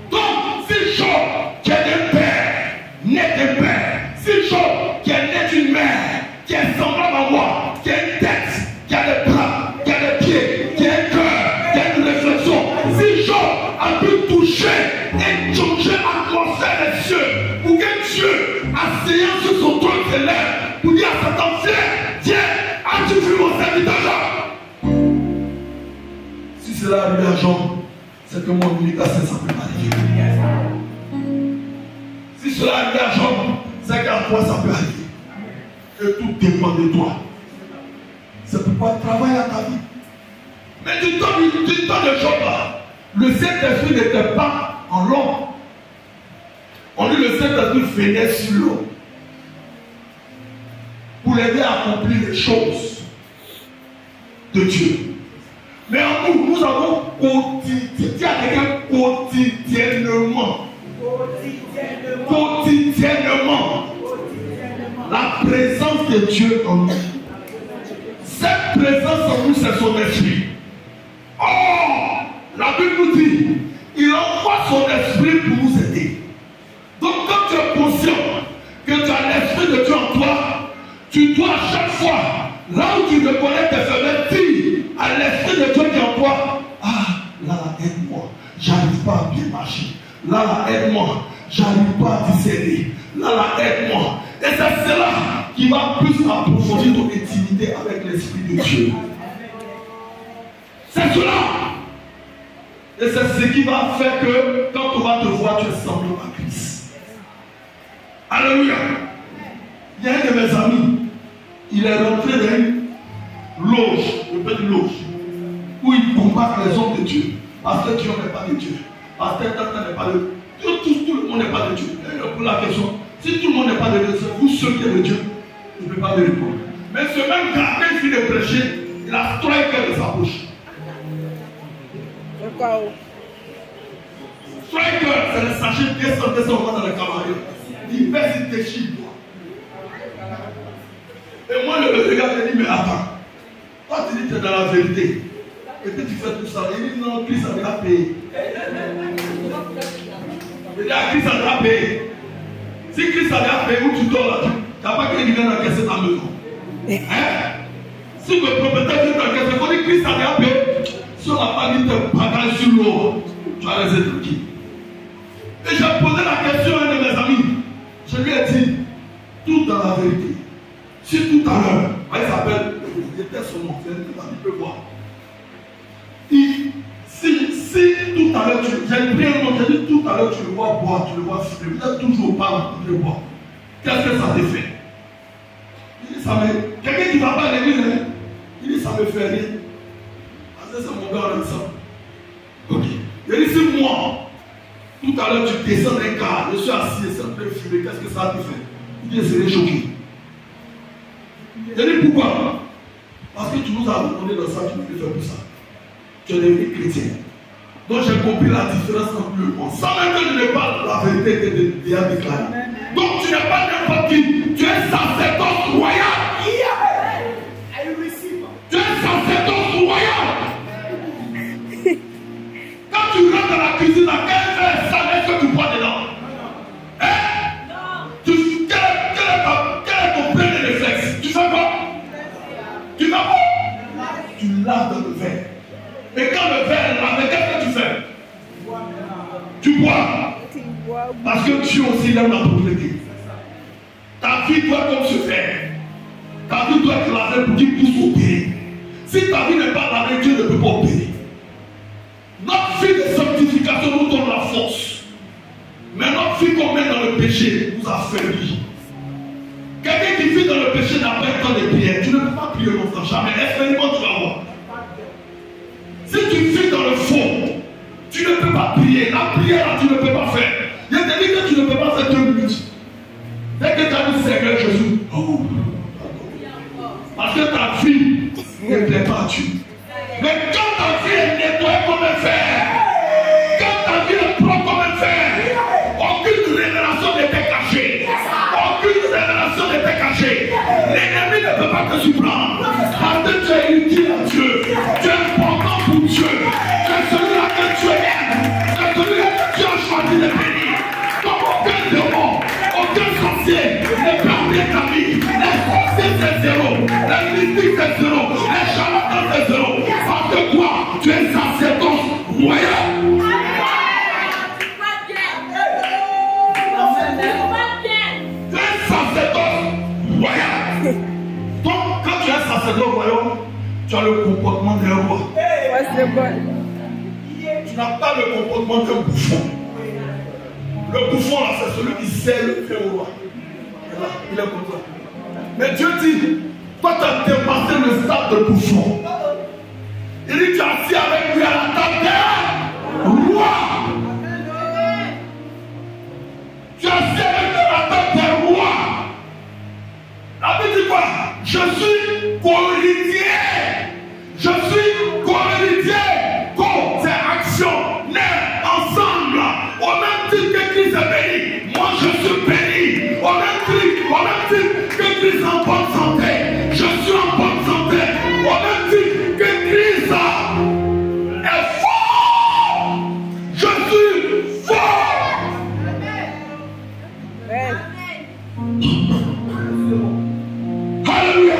Donc, si Job, qui est un père, né d'un père, si Job, qui est né d'une mère, qui est semblable à moi, qui a une tête, qui a des bras, qui a des pieds, qui a un cœur, qui a une réflexion, si Job a pu toucher et changer l'atmosphère des cieux, pour que Dieu, asseyant sur son trône céleste, pour dire à Satan, viens, as-tu vu mon serviteur Job? Si cela arrive à Job, c'est que mon communication, ça peut arriver. Si cela arrive à Job, c'est qu'à toi, ça peut arriver. Et tout dépend de toi. C'est pourquoi travaille à ta vie. Mais du temps de Job, le Saint-Esprit n'était pas en l'homme. On dit le Saint-Esprit venait sur l'eau pour l'aider à accomplir les choses de Dieu. Mais en nous, nous avons quotidiennement la présence de Dieu en nous. Cette présence en nous, c'est son esprit. Oh, la Bible nous dit, il envoie son esprit pour nous aider. foi, là où tu reconnais tes faiblesses, dis à l'Esprit de Dieu qui est en toi, ah, là, aide-moi, j'arrive pas à bien marcher. Là, aide-moi, j'arrive pas à discerner. Là, aide-moi. Et c'est cela qui va plus approfondir ton intimité avec l'Esprit de Dieu. C'est cela. Et c'est ce qui va faire que quand tu vas te voir, tu es semblable à Christ. Alléluia. Il y a un de mes amis, il est rentré dans une loge, une petite loge, où il combat les hommes de Dieu. Parce que Dieu n'est pas de Dieu. Parce que Tata n'est pas de Dieu. Tout le monde n'est pas de Dieu. Et pour la question, si tout le monde n'est pas de Dieu, c'est vous ceux qui êtes de Dieu. Je ne peux pas me répondre. Mais ce même gars, quand il finit de prêcher, il a 3 cœurs de sa bouche. Pourquoi? 3 cœurs, c'est le sachet descend dans le cabaret. Il baisse, il déchire. Et moi, le gars, il dit, mais attends, toi tu dis que tu es dans la vérité. Et puis tu fais tout ça. Il dit, non, Christ a déjà payé. Il dit, Christ a déjà payé. Si Christ a déjà payé, où tu dors là, tu n'as pas quelqu'un qui vient encaisser ta maison. Hein? Si le propriétaire vient t'encaisser, il faut dire que Christ a déjà payé. Si on n'a pas mis tes bagages sur l'eau, tu vas rester tranquille. Et j'ai posé la question à un de mes amis. Je lui ai dit, tout dans la vérité. Si tout à l'heure, il s'appelle, il était son nom, c'est un peu voir. Si tout à l'heure, j'ai pris un nom, j'ai dit tout à l'heure, tu le vois boire, tu le vois fumer, vous êtes toujours pas tu le vois. Qu'est-ce que ça te fait? Il dit, ça me. Quelqu'un qui ne va pas à l'église, hein? Il dit, ça me fait rien. Parce que c'est mon gars ensemble. Ok. Il dit, si moi, tout à l'heure, tu descends d'un car, je suis assis, c'est un peu fumé, qu'est-ce que ça te fait? Il dit, c'est choqué. Il dit, pourquoi? Parce que tu nous as demandé dans ça, tu ne peux faire plus ça. Tu es devenu chrétien. Donc j'ai compris la différence entre le monde. Sans même que je ne parle la vérité que je déjà déclaré. Donc tu n'es pas n'importe qui. Tu es sacerdoce royal. Tu es sacerdoce royal. Quand tu rentres dans la cuisine, à quel verre ça est-ce que tu bois dedans? Hein? Quel est ton premier réflexe? Tu fais quoi? Tu vas quoi? Tu laves dans le verre. Et quand le verre est lavé, qu'est-ce que tu fais? Tu bois. Parce que Dieu aussi aime la propriété. Ta vie doit comme ce verre. Ta vie doit être lavée pour qu'il puisse opérer. Si ta vie n'est pas lavée, Dieu ne peut pas opérer. Notre vie de sanctification nous donne la force. Mais notre vie qu'on met dans le péché nous affaiblit. Quelqu'un qui vit dans le péché n'a pas le temps de prière. Tu ne peux pas prier longtemps, jamais. Expérimente, tu vas voir. Si tu vis dans le fond, tu ne peux pas prier. La prière, là, tu ne peux pas faire. Je te dis que tu ne peux pas faire 2 minutes. Dès que tu as dit Seigneur Jésus, oh, parce que ta vie ne plaît pas à Dieu. Mais quand ta vie est nettoyée comme un fer, quand ta vie est propre comme un fer, aucune révélation n'était cachée. Aucune révélation n'était cachée. L'ennemi ne peut pas te surprendre. Parce que tu es utile à Dieu. Tu es important pour Dieu. Tu es celui-là que Dieu aime. Tu es celui-là que Dieu a choisi de bénir. Comme aucun démon, aucun sorcier ne peut amener ta vie. Les sorciers c'est zéro. Les mystiques c'est zéro. Les charlatans c'est zéro. Parce que toi, tu es sacerdoce royal. Tu es sacerdoce royal. Donc, quand tu es sacerdoce royal, tu as le comportement d'un roi. Ouais, c'est bon. Tu n'as pas le comportement d'un bouffon. Le bouffon, là, c'est celui qui sert le pain au roi. Là, il est comme ça. Mais Dieu dit, toi, tu as dépassé le stade de bouffon. Il dit, tu es assis avec lui à la table des rois. Tu es assis avec lui à la table des rois. La Bible dit quoi? Je suis co-héritier. Je suis co-héritier. Co, c'est action. Né, ensemble. Au même titre que Christ est béni. Moi, je suis béni. Au même titre que Christ est en bonne santé. Je suis en bonne santé. Au même titre que Christ est fort. Je suis fort. Ouais. Alléluia.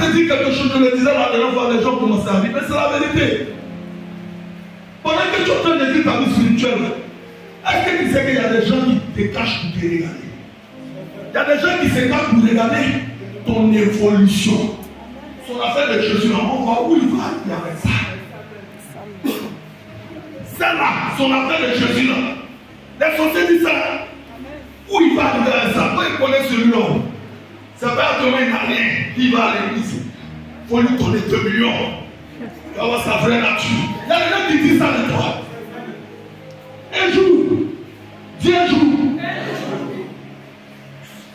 te dire quelque chose, je le disais la dernière fois, les gens commencent à vivre, mais c'est la vérité. Pendant que tu es en train de vivre ta vie spirituelle, est-ce que tu sais qu'il y a des gens qui te cachent pour te regarder? Il y a des gens qui se cachent pour regarder ton évolution. Son affaire de Jésus, on voit où il va aller avec ça. C'est là, son affaire de Jésus là. Les sorciers disent ça. Où il va arriver avec ça? Quand il connaît celui-là, ça va être un alien qui va à l'église. Il faut lui donner 2 millions. Il va avoir sa vraie nature. Il y a des gens qui disent ça de toi. Un jour, dis un jour.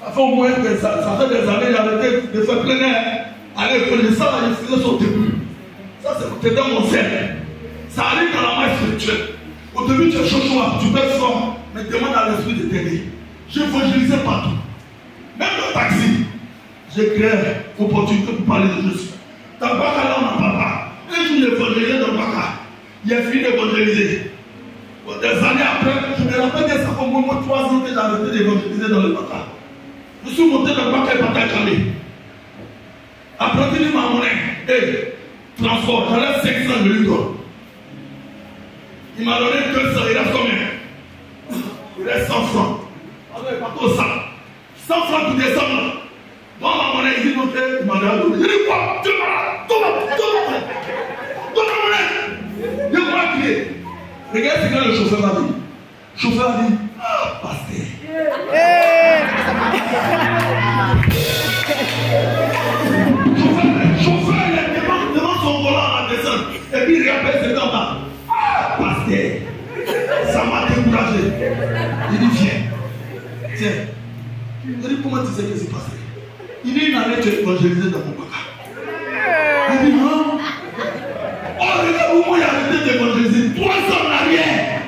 Ça fait au moins que ça fait des années, il a arrêté de faire plein air. Allez, il ça, il faisait son début. Ça, c'était mon zèle. Ça arrive dans la main spirituelle. Au début, tu es chaud, tu peux être fort, mais demande à l'esprit de t'aider. J'évangélisais partout. Même le taxi, j'ai créé l'opportunité pour parler de Jésus. Dans le Baka, là, on n'en parle pas. Un jour, j'ai évangélisé dans le Baka. Il a fini d'évangéliser. Des années après, je me rappelle que ça fait au moins 3 ans que j'ai arrêté d'évangéliser dans le Baka. Je suis monté dans le Baka et parti à Calais. Après, il dit ma monnaie, hey, transport, j'enlève 500, je lui donne. Il m'a donné 200, il reste combien? Il reste 100 francs. Alors, il part au 100. 100 francs pour descendre là. Dans ma monnaie, il dit non, il m'a donné. Il dit quoi? Tu m'as donné. Donne ma monnaie. Il m'a crié. Regarde ce que le chauffeur a dit. Le chauffeur a dit, ah, pasteur. Chauffeur, il demande son volant à la descente. Et puis il rappelle ses temps là. Ah, pasteur, ça m'a découragé. Il dit, viens. Tiens. Il dit, comment tu sais que c'est passé? Il dit, une année, tu es évangélisé dans mon Baka. Il dit, non. Oh, regarde où moi il a arrêté d'évangéliser. 3 ans en arrière.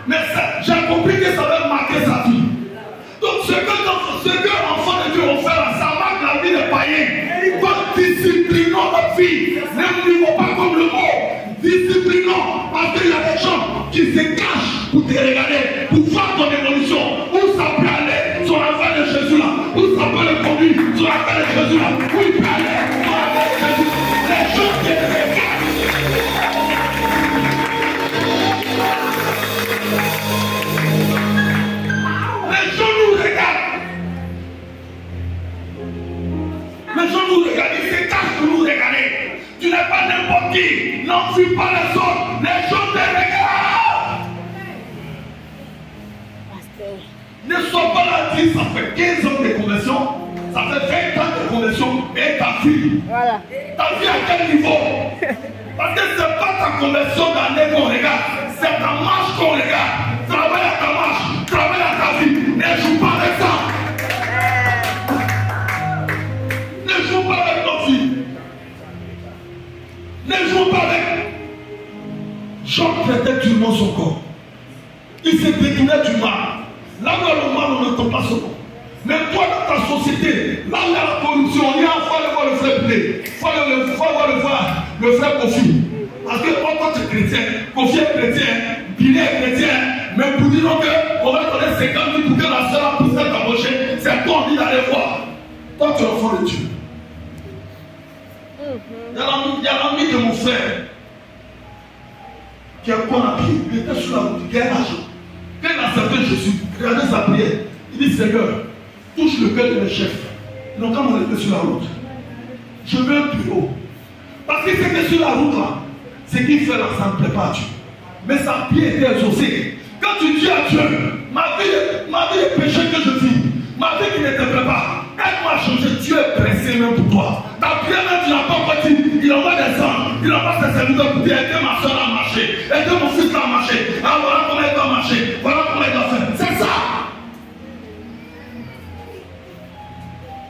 Mais j'ai compris que ça va marquer sa vie. Donc, ce que l'enfant de Dieu va faire là, ça marque la vie des païens. Donc, disciplinons notre vie. Ne vivons pas comme le monde. Disciplinons. Parce qu'il y a des gens qui se cachent pour te regarder, pour voir ton évolution. Où ça peut aller sur la fin de Jésus là. Où ça peut le conduire sur la fin de Jésus là. Où il peut aller sur la fin de Jésus. Les gens qui te regardent. Les gens nous regardent. Les gens nous regardent. Ils se cachent pour nous regarder. Tu n'es pas n'importe qui. N'en fuis pas les autres. Les gens te regardent. Ne sois pas là, dis, ça fait 15 ans de conversion. Ça fait 20 ans de conversion. Et ta vie. Voilà. Ta vie à quel niveau? Parce que ce n'est pas ta conversion d'année qu'on regarde. C'est ta marche qu'on regarde. Travaille à ta marche. Travaille à ta vie. Ne joue pas avec ça. Ne joue pas avec nos filles. Ne joue pas avec. Jean traitait durement son corps. Il se détournait du mal. Là où il y a le mal, on n'entend pas son nom. Mais toi, dans ta société, là où il y a la corruption, il y a un fois voir le frère Blé. Il faut voir le frère Kofi. Parce que quand tu es chrétien, Kofi est chrétien, Bilé est chrétien, mais pour dire qu'on va donner 50 000 pour que la soeur puisse être embauchée, c'est toi qui d'aller voir. Toi, tu es enfant de Dieu. Il y a l'ami de mon frère qui a quoi à pied. Il était sur la route, il a un agent. Quand il a accepté Jésus, regardez sa prière. Il dit, Seigneur, touche le cœur de mes chefs. Ils n'ont qu'à m'enlever sur la route. Je veux un bureau. Parce que c'est que sur la route là, ce qu'il fait là, ça ne plaît pas à Dieu. Mais sa pied était exaucée. Quand tu dis à Dieu, ma vie est péché que je vis, ma vie qui ne te plaît pas, aide-moi à changer. Dieu est pressé même pour toi. Ta prière même, tu n'as pas encore dit, il envoie des anges, il envoie ses serviteurs pour dire, aidez ma soeur à marcher, aidez mon fils à marcher. Ah, voilà comment il doit marcher, voilà comment il doit faire. C'est ça.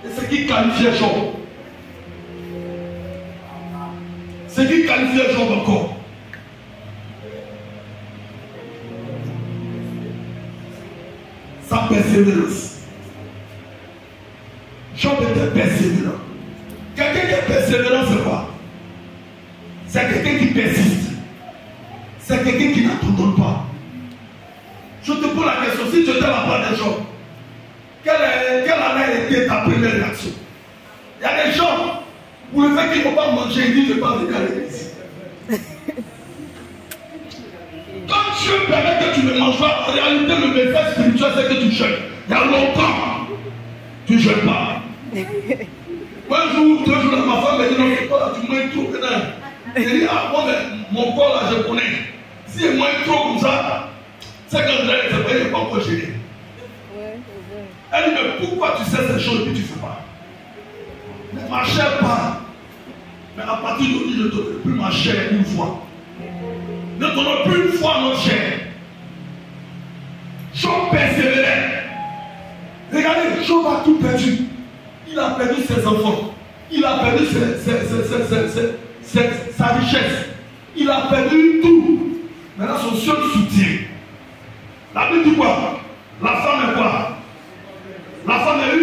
Et c'est qui qualifiait Job. C'est qui qualifiait Job encore. Sa persévérance. Job était persévérant. Quelqu'un qui est persévérant, c'est quoi? C'est quelqu'un qui persiste. C'est quelqu'un qui n'abandonne pas. Je te pose la question, si tu étais la part des gens, quelle année a été ta première réaction? Il y a des gens, Pour le fait qu'ils ne vont pas manger, ils disent je ne vais pas venir à l'église. Quand Dieu permet que tu ne manges pas, en réalité, le message spirituel, c'est que tu jeûnes. Il y a longtemps, tu ne jeûnes pas. Un jour, 2 jours, ma femme me dit non, tu manges trop. Elle dit, ah, moi, mon corps là, je connais. Si je mange trop comme ça, c'est quand je ne vais pas encore gêner. Elle dit, mais pourquoi tu sais ces choses et puis tu ne fais pas? Mais ma chair part. Mais à partir d'aujourd'hui, je ne donne plus ma chair une fois. Ne donnons plus une fois notre chair. Job persévérait. Regardez, Job a tout perdu. Il a perdu ses enfants. Il a perdu sa richesse. Il a perdu tout. Maintenant, son seul soutien. La Bible dit quoi? La femme est quoi? La femme est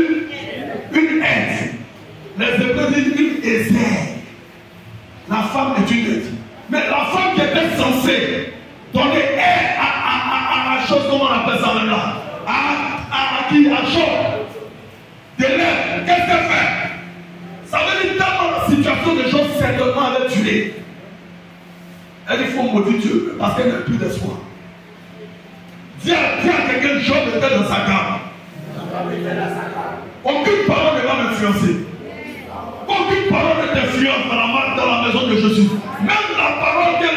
une aide. Les Hébreux disent une aisée. La femme est une aide. Mais la femme qui était censée donner aide à chose, comment on appelle ça maintenant? À qui? À Job. De l'aide. Qu'est-ce qu'elle fait? Ça veut dire tellement la situation de Job certainement avait tué. Elle dit, il faut maudire Dieu parce qu'elle n'a plus d'espoir. Dis à quelqu'un, Job était dans sa gamme. Aucune parole ne va m'influencer. Aucune parole ne t'influence dans la maison de Jésus. Même la parole que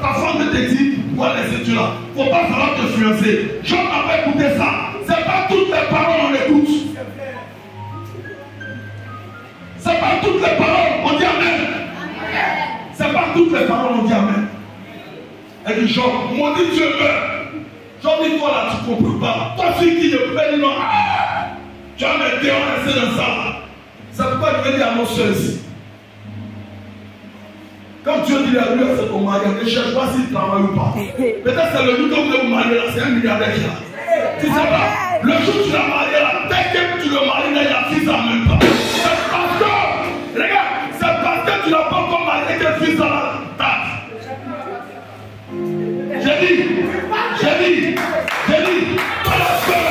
ta femme te dit, voilà, c'est tu là. Il ne faut pas savoir t'influencer. Job n'a pas écouté ça. Ce n'est pas toutes les paroles qu'on écoute. Ce n'est pas toutes les paroles, on dit amen. Ce n'est pas toutes les paroles, on dit amen. Elle dit, Job, maudit Dieu meurt. Job dit, toi là, tu ne comprends pas. Toi, celui qui ne peut pas dire non, tu vas me déranger dans ça. Ça ne peut pas devenir à mon seul ici. Quand Dieu dit à lui, c'est ton mari, ne cherche pas s'il travaille ou pas. Peut-être c'est le jour que vous voulez vous marier là, c'est un milliardaire qui a. Tu sais pas, le jour où tu l'as marié là, dès que tu le maries là, il y a 6 ans même pas. C'est parce que, regarde, c'est parce que tu n'as pas encore marié que 6 ans là, j'ai dit, pas la peur.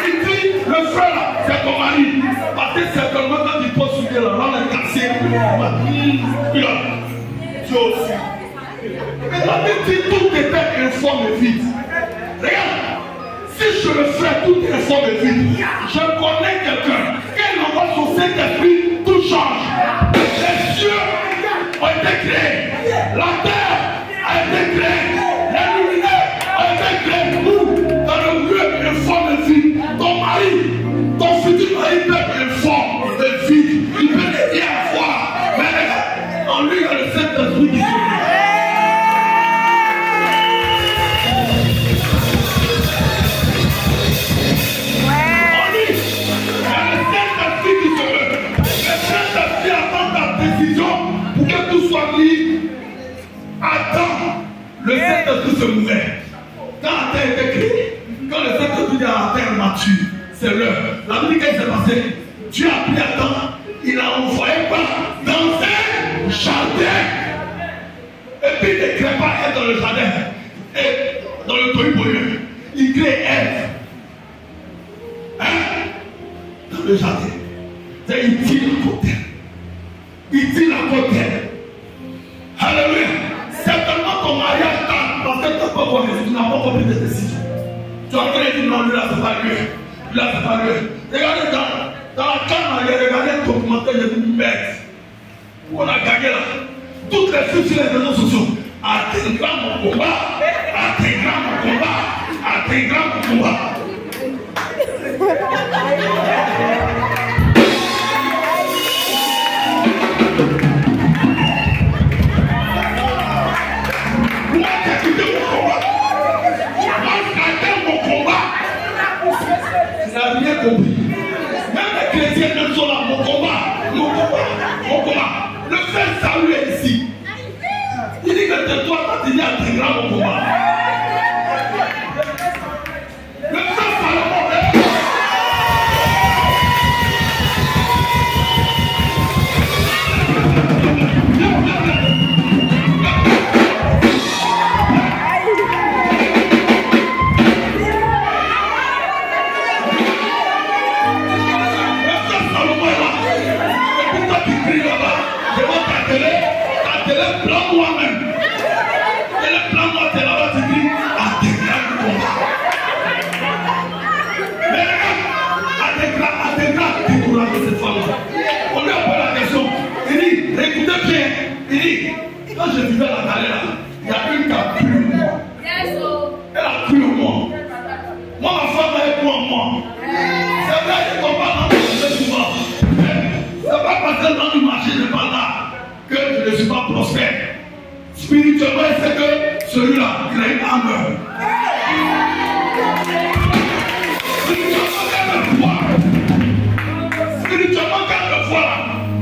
Il dit, le frère là, c'est ton mari. Parce que certainement quand il pose sur la langue est cassée. Tu aussi. Mais la Bible dit tout était informe et vide. Regarde, si je le fais tout informe et vide, je connais quelqu'un. Quand il envoie son Saint-Esprit, tout change. Les cieux ont été créés. La terre a été créée. Les luminaires ont été créés. Nous, dans le lieu informe et vide, ton mari, ton futur mari peut être informe et vide. Il peut ne rien voir. Mais en lui, il y a le Saint-Esprit qui se attends, le Saint-Esprit se mouvait. Quand la terre était créée, quand le Saint-Esprit dit à la terre mature, c'est l'heure. La Bible, qu'est-ce qui s'est passé? Dieu a pris à temps, il a envoyé quoi? Dans un jardin. Et puis il ne crée pas Ève dans le jardin. Et dans le tohu-bohu, il crée Ève. Dans le jardin. Il tire la côte. Il tire la côte. Alléluia. Certainement ton mariage tard parce que tu n'as pas compris de décision. Tu as entendu dire non, lui là c'est pas lui. Lui là c'est pas lui. Regardez dans la canne, regardez le documentaire, j'ai dit merde. Où on a gagné là. Toutes les filles sur les réseaux sociaux. Atteindra mon combat. Atteindra mon combat. Atteindra mon combat. Rien compris. Même les chrétiens ne sont là. Mon combat. Le fait salut est ici. Il dit que c'est toi qui dis à tes grands mon combat. Le fait Salomon est te les plans moi-même. Et les plans moi, tu es là-bas, tu dis, Adekra le combat. Mais regarde, Adekra décourage cette femme-là. On lui a posé la question. Il dit, écoutez bien. Il dit, quand je vivais à la galère, il y a une qui a cru en moi. Elle a cru en moi. Moi, ma femme a cru en moi. C'est vrai qu'on parle dans souvent. C'est pas parce que dans le marché n'est pas là que je ne suis pas prospère. Spirituellement, c'est que celui-là, il a une âme. Spirituellement, quand elle voit,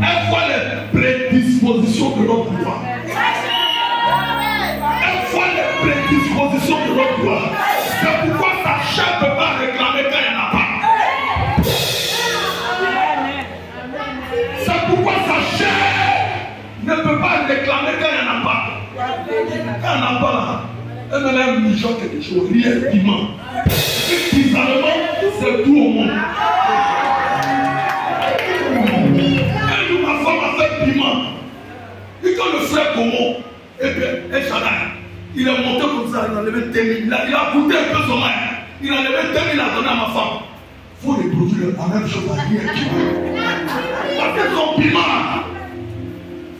elle voit les prédispositions de notre foi. Elle voit les prédispositions de notre foi. C'est pourquoi sa chair ne peut pas réclamer quand il n'y en a pas. C'est pourquoi sa chair ne peut pas réclamer quand il n'y en a pas. Quand il n'y en a pas là, elle me lève une chose, quelque chose, rien piment. Bizarrement, c'est tout au monde. Elle dit, ma femme a fait piment. Et quand le frère Como, et bien, il est monté comme ça, il a levé 10 000. Il a goûté un peu son main. Il a levé 10 000 à donner à ma femme. Il faut reproduire la même chose à rien piment. Parce que son piment,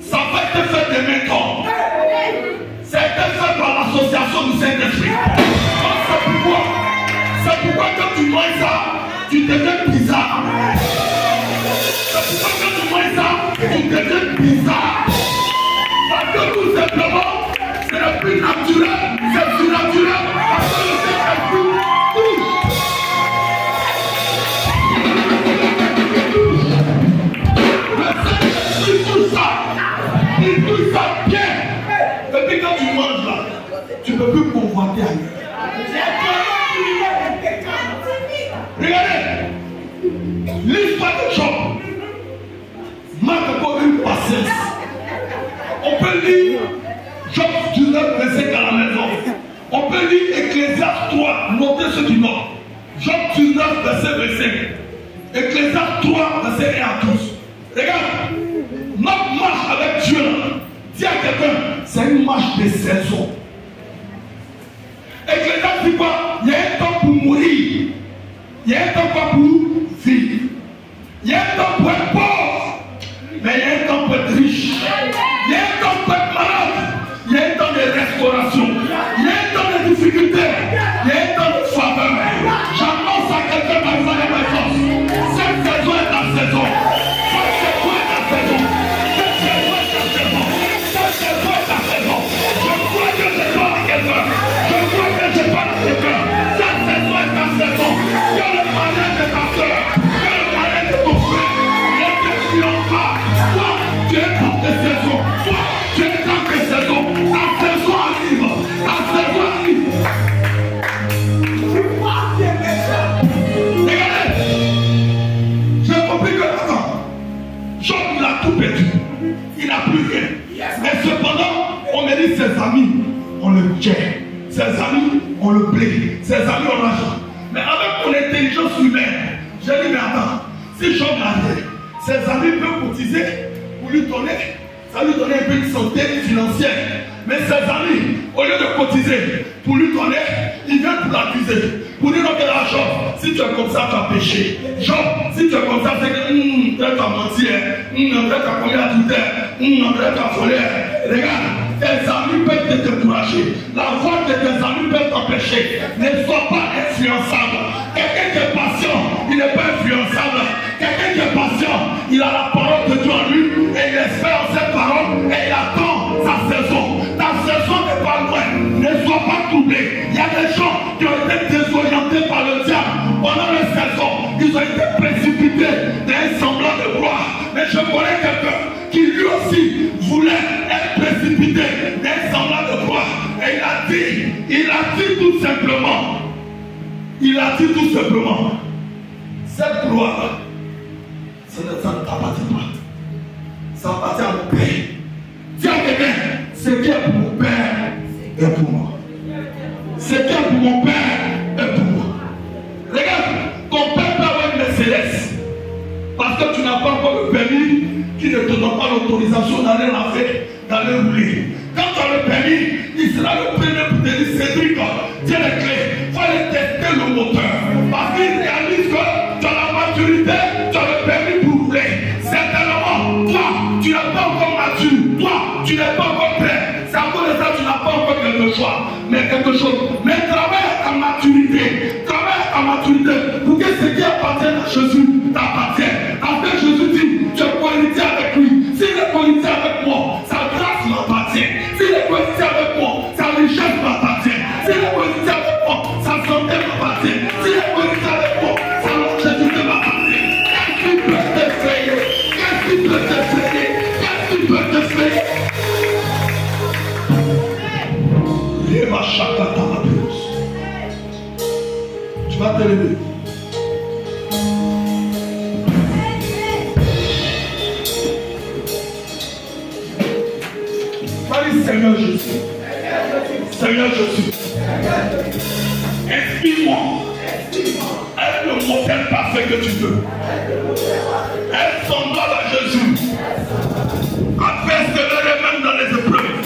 ça n'a pas été fait de méthode. Ça a été fait par l'association du Saint-Esprit. C'est pourquoi quand tu manges ça, tu deviens bizarre. C'est pourquoi quand tu manges ça, tu deviens bizarre. Parce que tout simplement, c'est le plus naturel, c'est plus naturel. Parce que le Saint-Esprit touche ça. Il touche ça bien. Et puis quand tu manges là, tu ne peux plus convoiter ailleurs. Regardez, l'histoire de Job marque encore une patience. On peut lire Job 19, verset à la maison. On peut lire Ecclésiaste 3, notez ce qui note. Job 19, verset 25. Ecclésiaste 3, verset 1 à 12. Regarde, notre marche avec Dieu, dis à quelqu'un, c'est une marche de saison. Ecclésiaste dit quoi? Il y a un temps pour mourir. Il y a un temps pour vivre. Il y a un temps pour être pauvre. Mais il y a un temps pour être riche. Il y a un temps pour être malade. Il y a un temps de restauration. Il y a un temps de difficulté. Il y a un temps de faveur. J'annonce à quelqu'un dans sa maison. Cette saison est ta saison. Cette saison est ta saison. Cette saison est ta saison. Cette saison est ta saison. Je crois que je parle à quelqu'un. Je crois que je parle à quelqu'un. Cette saison est ta saison. Que le malheur de ta soeur. Que le malheur de ton frère. Ne te triomphe pas. Toi, tu es dans tes saisons. Toi, tu es dans tes saisons. Ta saison arrive. Ta saison arrive. Regardez. J'ai compris que attends. Job, il a tout perdu. Il n'a plus rien. Mais cependant, on me dit ses amis, on le tient. Ses amis, on le plaît. Ses amis, on l'argent. Mais avec mon intelligence humaine, j'ai dit, mais attends, si Job l'a rien, ses amis peuvent cotiser pour lui donner, ça lui donner un peu de santé financière. Mais ses amis, au lieu de cotiser pour lui donner, ils viennent pour l'accuser. Pour dire que Job, si tu es comme ça, tu as péché. Job, si tu es comme ça, c'est que tu as menti, tu as commis adultère, tu as volé. Regarde, tes amis peuvent te décourager. La voix de tes amis peut t'empêcher. Ne sois pas influençable. Quelqu'un qui est patient, il n'est pas influençable. Quelqu'un qui est patient, il a la parole de Dieu en lui et il espère en cette parole et il attend sa saison. Ta saison n'est pas loin. Ne sois pas troublé. Il y a des gens qui ont été désorientés par le diable pendant les saisons. Ils ont été précipités d'un semblant de gloire. Mais je connais quelqu'un qui lui aussi voulait être précipité d'un semblant de gloire. Et il a dit tout simplement, cette gloire, ça ne t'appartient pas. Ça appartient à mon Père. Dis à quelqu'un, ce qui est pour mon Père est pour moi. Ce qui est pour mon Père est pour moi. Regarde, ton Père peut avoir une Mercedes. Parce que tu n'as pas encore le permis qui ne te donne pas l'autorisation d'aller d'aller rouler. Quand tu as le permis, il sera le premier pour te dire Cédric, tiens les clés, il faut aller tester le moteur. Parce qu'il réalise que tu as la maturité, tu as le permis pour rouler. Certainement, toi, tu n'es pas encore mature, toi, tu n'es pas encore prêt. C'est à cause de ça que tu n'as pas encore quelque chose. Mais quelque chose. Mais travaille à ta maturité. Travaille à ta maturité. Pour que ce qui appartient à Jésus t'appartient. Après Jésus dit, tu es connecté avec lui. S'il est connecté avec moi, sa grâce m'appartient. S'il est connecté avec moi, sa richesse m'appartient. S'il est connecté avec moi, sa santé m'appartient. S'il est connecté avec moi, sa longévité m'appartient. Qu'est-ce qui peut t'effrayer? Qu'est-ce qui peut t'effrayer? Qu'est-ce qui peut t'effrayer? Tu vas te lever. Seigneur Jésus, Seigneur Jésus, inspire-moi, aide le modèle parfait que tu veux. Aide son doigt à Jésus, à persévérer même dans les épreuves,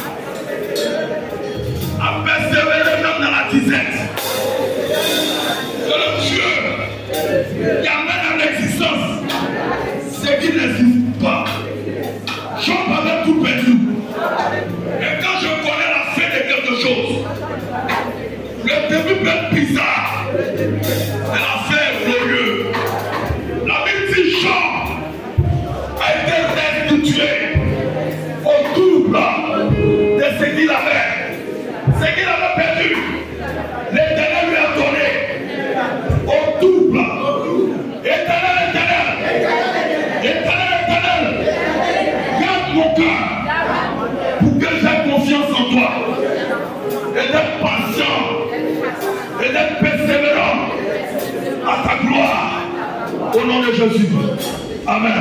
à persévérer même dans la disette. Que le Dieu qui amène à l'existence ce qui n'existe pas. Job avait tout perdu. Et quand je connais la fin de quelque chose, le début peut être bizarre, mais la fin est glorieuse. La Bible dit Job a été restitué au double de ce qu'il avait. Ce qu'il avait perdu, l'Éternel lui a donné au double. Éternel, garde mon cœur pour que j'aie confiance en toi et d'être patient et d'être persévérant à ta gloire au nom de Jésus. Amen.